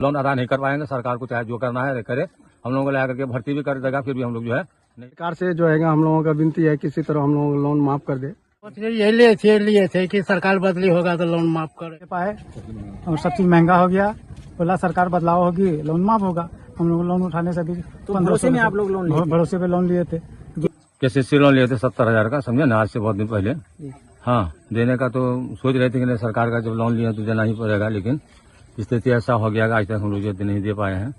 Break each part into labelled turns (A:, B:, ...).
A: Loan अदा नहीं कर पाएंगे। सरकार को चाहे जो करना है करे, हम लोगों को ला करके भर्ती भी कर देगा, फिर भी हम लोग जो है
B: सरकार से जो है हम लोगों का विनती है किसी तरह हम लोगों को लोन माफ कर दे।
C: यही लिए थे कि सरकार बदली होगा तो लोन माफ कर
B: पाए और सब चीज महंगा हो गया, बोला सरकार बदलाव होगी लोन माफ होगा। हम लोग लोन उठाने से भी
C: तो भरोसे में आप लोग लोन लिए थे?
B: भरोसे पे लोन लिए थे।
A: KCC लोन लिए थे 70,000 का, समझे ना, आज से बहुत दिन पहले। हाँ, देने का तो सोच रहे थे कि नहीं, सरकार का जब लोन लिया तो देना ही पड़ेगा, लेकिन स्थिति ऐसा हो गया आज तक हम लोग नहीं दे पाए हैं।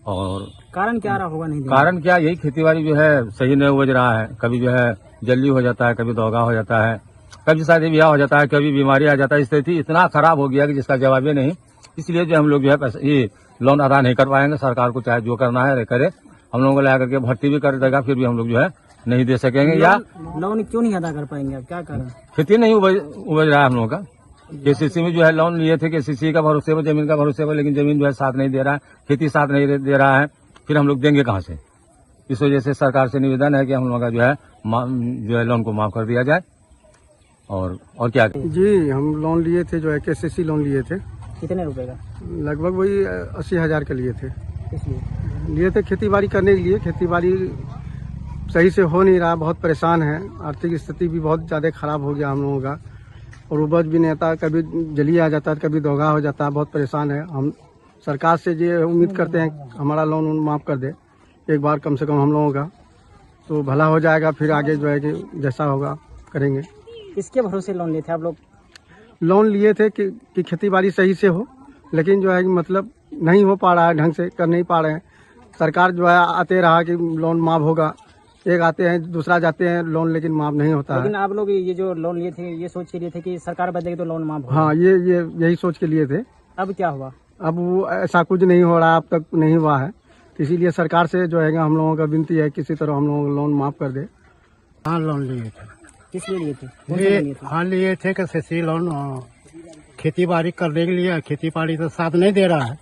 A: और
C: कारण क्या रहा होगा नहीं देने?
A: कारण क्या, यही खेती-बाड़ी जो है सही नहीं उपज रहा है। कभी जो है जल्दी हो जाता है, कभी दौगा हो जाता है, कभी शादी ब्याह हो जाता है, कभी बीमारी आ जाता है। स्थिति इतना खराब हो गया कि जिसका जवाब ही नहीं। इसलिए जो हम लोग जो है ये लोन अदा नहीं कर पाएंगे। सरकार को चाहे जो करना है करे, हम लोगों को ला करके भर्ती भी कर देगा, फिर भी हम लोग जो है नहीं दे सकेंगे। या
C: लोन क्यों नहीं अदा कर पाएंगे आप, क्या कारण?
A: खेती नहीं उपज रहा है हम लोगों का। KCC में जो है लोन लिए थे, KCC का भरोसे पर, जमीन का भरोसे पर, लेकिन जमीन जो है साथ नहीं दे रहा है, खेती साथ नहीं दे रहा है, फिर हम लोग देंगे कहाँ से। इस वजह से सरकार से निवेदन है कि हम लोगों का जो है लोन को माफ कर दिया जाए। और क्या
B: जी, हम लोन लिए थे, जो है KCC लोन लिए थे।
C: कितने रुपए का?
B: लगभग वही 80,000 के लिए थे। लिए थे खेती बाड़ी करने के लिए। खेती बाड़ी सही से हो नहीं रहा, बहुत परेशान है। आर्थिक स्थिति भी बहुत ज़्यादा खराब हो गया हम लोगों का, और उपज भी नहीं आता, कभी जली आ जाता है, कभी दोगा हो जाता है। बहुत परेशान है हम। सरकार से ये उम्मीद करते हैं हमारा लोन माफ़ कर दे एक बार कम से कम हम लोगों का, तो भला हो जाएगा। फिर आगे जो है कि जैसा होगा करेंगे।
C: किसके भरोसे लोन लिए थे आप लोग?
B: लोन लिए थे कि खेती बाड़ी सही से हो, लेकिन जो है कि मतलब नहीं हो पा रहा है, ढंग से कर नहीं पा रहे हैं। सरकार जो है आते रहा कि लोन माफ होगा, एक आते हैं दूसरा जाते हैं लोन, लेकिन माफ नहीं होता है।
C: लेकिन आप लोग ये जो लोन लिए थे ये सोच के लिए थे कि सरकार बदलेगी तो लोन माफ होगा?
B: हाँ, ये यही सोच के लिए थे।
C: अब क्या हुआ?
B: अब वो ऐसा कुछ नहीं हो रहा, अब तक नहीं हुआ है। इसीलिए सरकार से जो है हम लोगों का विनती है किसी तरह हम लोगों को लोन माफ कर दे।
C: हाँ, लोन लिए थे। किस लिए लिए थे? हाँ, लिए थे KCC लोन खेती बाड़ी करने के लिए। खेती बाड़ी तो साथ नहीं दे रहा है,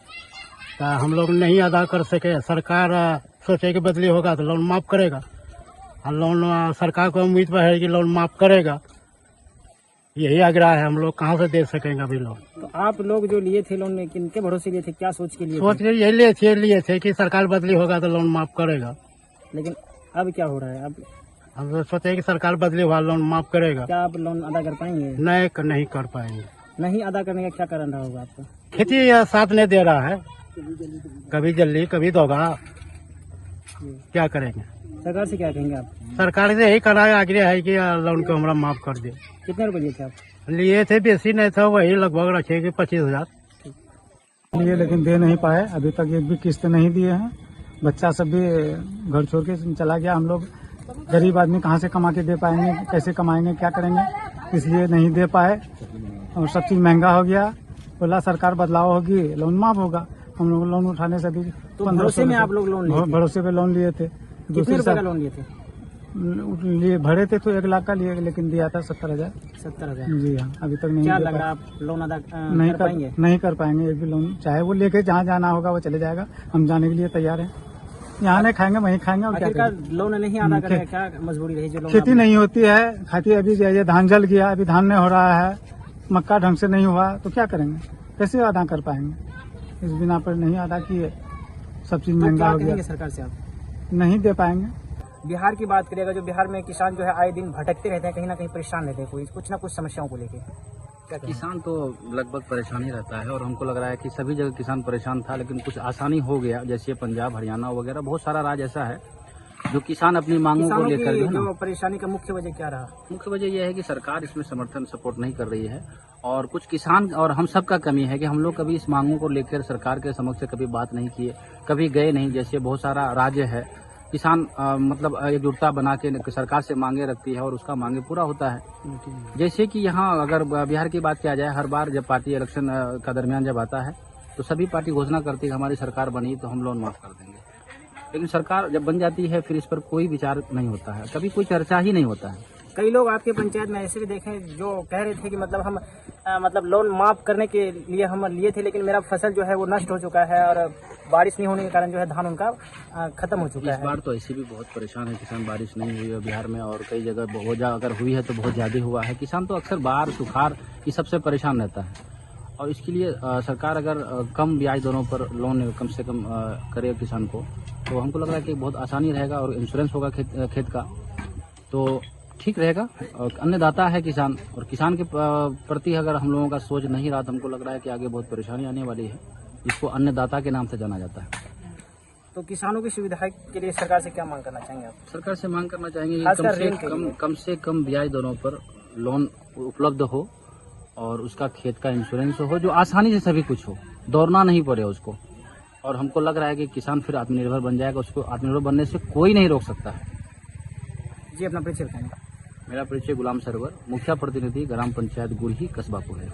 C: तो हम लोग नहीं अदा कर सके। सरकार सोचे कि बदली होगा तो लोन माफ करेगा, और लोन सरकार को उम्मीद पर है कि लोन माफ करेगा। यही आग्रह है, हम लोग कहाँ से दे सकेंगे अभी लोन। तो आप लोग जो लिए थे लोन में किनके भरोसे लिए थे, क्या सोच के लिए? सोच के यही लिए थे कि सरकार बदली होगा तो लोन माफ करेगा। लेकिन अब क्या हो रहा है? अब हम तो सोचे कि सरकार बदली हुआ लोन माफ करेगा। क्या आप लोन अदा कर पाएंगे? नहीं कर पाएंगे। नहीं अदा करने का क्या कारण रहा होगा आपका? खेती साथ नहीं दे रहा है, कभी जल्दी कभी दोगा, क्या करेंगे? सरकार से क्या कहेंगे आप? सरकार से यही करना आग्रह है कि लोन को हमारा माफ कर दे। कितने रुपए लिए थे आप? लिए थे, बेसी नहीं था, वही लगभग रखेगी 25,000
B: लिए, लेकिन दे नहीं पाए। अभी तक एक भी किस्त नहीं दिए हैं। बच्चा सब भी घर छोड़ के चला गया। हम लोग गरीब आदमी कहाँ से कमा के दे पाएंगे, कैसे कमाएंगे, क्या करेंगे, इसलिए नहीं दे पाए। और सब चीज महंगा हो गया, बोला सरकार बदलाव होगी लोन माफ होगा। हम लोग लोन उठाने से भी
C: तो भरोसे में आप लोग लोन लिए थे?
B: भरोसे पे लोन लिए थे।
C: कितने रुपए का लोन लिए थे?
B: लिए भरे थे तो 1 लाख का लिए, लेकिन दिया था 70,000।
C: 70,000?
B: जी हाँ, अभी तक नहीं।
C: क्या लग रहा है आप लोन अदा
B: नहीं कर पाएंगे एक भी लोन। चाहे वो लेके जहाँ जाना होगा वो चले जाएगा, हम जाने के लिए तैयार हैं। यहाँ नहीं खाएंगे वहीं खाएंगे, और क्या
C: लोन नहीं अदा करने क्या मजबूरी रही? जो
B: खेती नहीं होती है, खाती अभी ये धान जल गया, अभी धान नहीं हो रहा है, मक्का ढंग से नहीं हुआ, तो क्या करेंगे, कैसे अदा कर पाएंगे? इस बिना पर नहीं अदा किए, सब चीज महंगा हो गया।
C: सरकार से आप
B: नहीं दे पाएंगे।
C: बिहार की बात करिएगा, जो बिहार में किसान जो है आए दिन भटकते रहते हैं, कहीं ना कहीं परेशान रहते हैं, कोई कुछ ना कुछ समस्याओं को लेके।
D: किसान तो लगभग परेशान ही रहता है, और हमको लग रहा है कि सभी जगह किसान परेशान था, लेकिन कुछ आसानी हो गया। जैसे पंजाब, हरियाणा वगैरह बहुत सारा राज्य ऐसा है जो किसान अपनी मांगों को लेकर
C: जो परेशानी का मुख्य वजह क्या रहा?
D: मुख्य वजह यह है कि सरकार इसमें समर्थन सपोर्ट नहीं कर रही है, और कुछ किसान और हम सब का कमी है कि हम लोग कभी इस मांगों को लेकर सरकार के समक्ष कभी बात नहीं किए, कभी गए नहीं। जैसे बहुत सारा राज्य है, किसान मतलब एकजुटता बना के सरकार से मांगे रखती है और उसका मांगे पूरा होता है। जैसे कि यहाँ अगर बिहार की बात किया जाए, हर बार जब पार्टी इलेक्शन का दरमियान जब आता है तो सभी पार्टी घोषणा करती है कि हमारी सरकार बनी तो हम लोन माफ कर देंगे, लेकिन सरकार जब बन जाती है फिर इस पर कोई विचार नहीं होता है, कभी कोई चर्चा ही नहीं होता है।
C: कई लोग आपके पंचायत में ऐसे भी देखे जो कह रहे थे कि मतलब हम मतलब लोन माफ करने के लिए हम लिए थे, लेकिन मेरा फसल जो है वो नष्ट हो चुका है, और बारिश नहीं होने के कारण जो है धान उनका खत्म हो चुका है।
D: इस बार तो ऐसे भी बहुत परेशान है किसान, बारिश नहीं हुई है बिहार में, और कई जगह बहुत अगर हुई है तो बहुत ज्यादा हुआ है। किसान तो अक्सर बाढ़, सुखाड़ ये सबसे परेशान रहता है, और इसके लिए सरकार अगर कम ब्याज दरों पर लोन कम से कम करे किसान को, तो हमको लग रहा है कि बहुत आसानी रहेगा और इंश्योरेंस होगा खेत का, तो ठीक रहेगा। और अन्नदाता है किसान, और किसान के प्रति अगर हम लोगों का सोच नहीं रहा तो हमको लग रहा है कि आगे बहुत परेशानी आने वाली है। इसको अन्नदाता के नाम से जाना जाता है।
E: तो किसानों की सुविधा के लिए सरकार से क्या मांग करना चाहेंगे आप?
D: सरकार से मांग करना चाहेंगे कि
E: खासकर ऋण के लिए।
D: कम से कम ब्याज दरों पर लोन उपलब्ध हो और उसका खेत का इंश्योरेंस हो, जो आसानी से सभी कुछ हो, दौड़ना नहीं पड़े उसको। और हमको लग रहा है कि किसान फिर आत्मनिर्भर बन जाएगा, उसको आत्मनिर्भर बनने से कोई नहीं रोक सकता है।
E: जी, अपना परिचय बताएंगे।
D: मेरा परिचय गुलाम सरवर, मुखिया प्रतिनिधि ग्राम पंचायत गुरही, कस्बा कोल्हे।